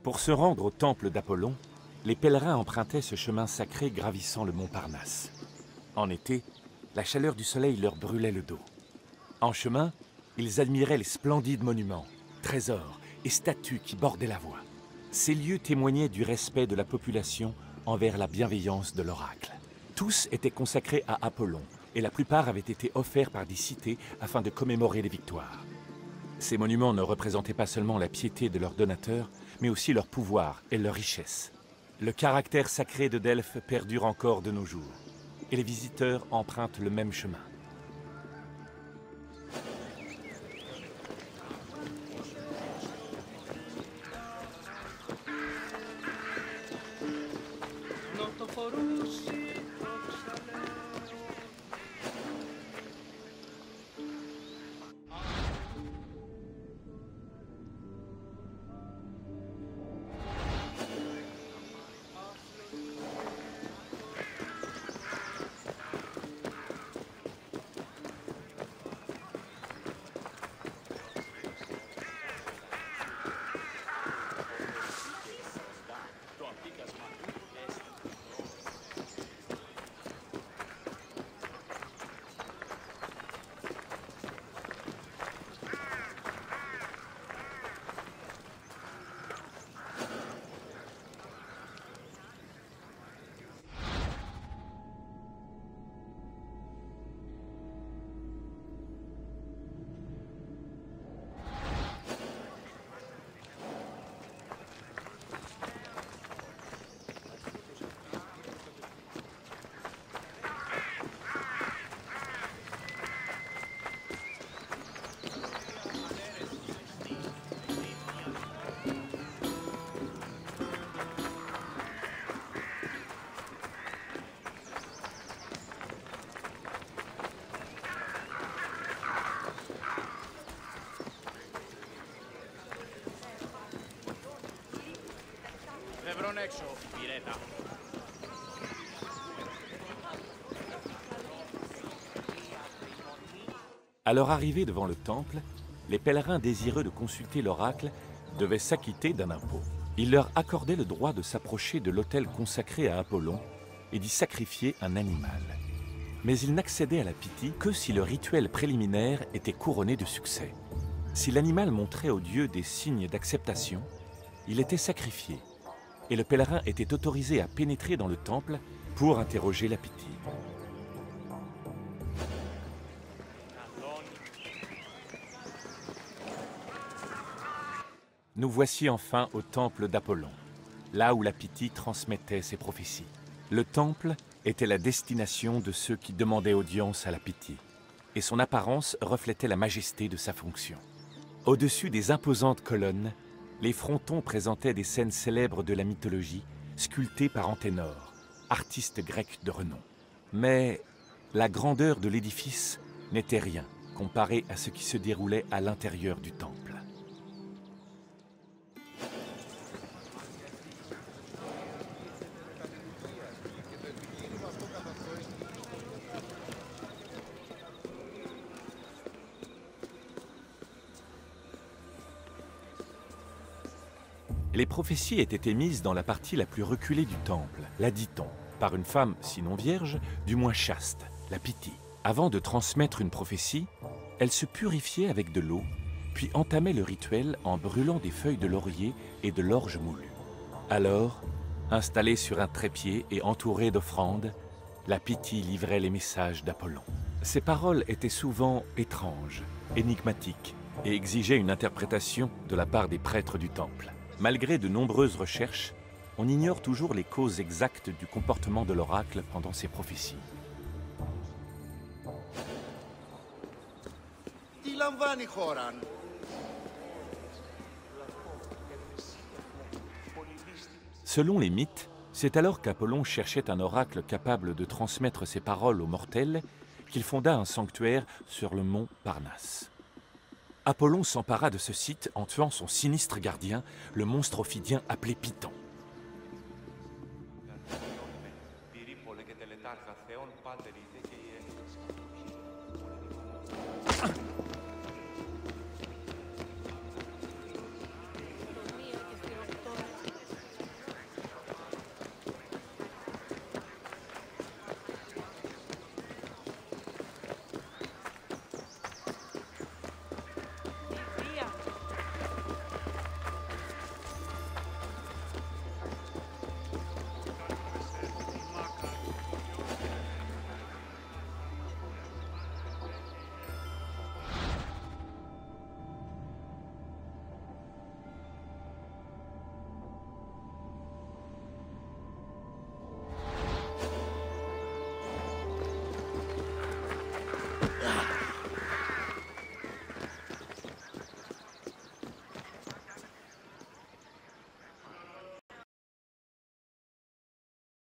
Pour se rendre au temple d'Apollon, les pèlerins empruntaient ce chemin sacré gravissant le mont Parnasse. En été, la chaleur du soleil leur brûlait le dos. En chemin, ils admiraient les splendides monuments, trésors et statues qui bordaient la voie. Ces lieux témoignaient du respect de la population envers la bienveillance de l'oracle. Tous étaient consacrés à Apollon, et la plupart avaient été offerts par des cités afin de commémorer les victoires. Ces monuments ne représentaient pas seulement la piété de leurs donateurs, mais aussi leur pouvoir et leur richesse. Le caractère sacré de Delphes perdure encore de nos jours, et les visiteurs empruntent le même chemin. À leur arrivée devant le temple, les pèlerins désireux de consulter l'oracle devaient s'acquitter d'un impôt. Il leur accordait le droit de s'approcher de l'autel consacré à Apollon et d'y sacrifier un animal. Mais ils n'accédaient à la Pythie que si le rituel préliminaire était couronné de succès. Si l'animal montrait aux dieux des signes d'acceptation, il était sacrifié, et le pèlerin était autorisé à pénétrer dans le temple pour interroger la Pythie. Nous voici enfin au temple d'Apollon, là où la Pythie transmettait ses prophéties. Le temple était la destination de ceux qui demandaient audience à la Pythie, et son apparence reflétait la majesté de sa fonction. Au-dessus des imposantes colonnes, les frontons présentaient des scènes célèbres de la mythologie, sculptées par Anténor, artiste grec de renom. Mais la grandeur de l'édifice n'était rien comparé à ce qui se déroulait à l'intérieur du temple. Les prophéties étaient émises dans la partie la plus reculée du temple, la dit-on, par une femme, sinon vierge, du moins chaste, la Pythie. Avant de transmettre une prophétie, elle se purifiait avec de l'eau, puis entamait le rituel en brûlant des feuilles de laurier et de l'orge moulue. Alors, installée sur un trépied et entourée d'offrandes, la Pythie livrait les messages d'Apollon. Ses paroles étaient souvent étranges, énigmatiques, et exigeaient une interprétation de la part des prêtres du temple. Malgré de nombreuses recherches, on ignore toujours les causes exactes du comportement de l'oracle pendant ses prophéties. Selon les mythes, c'est alors qu'Apollon cherchait un oracle capable de transmettre ses paroles aux mortels qu'il fonda un sanctuaire sur le mont Parnasse. Apollon s'empara de ce site en tuant son sinistre gardien, le monstre ophidien appelé Python.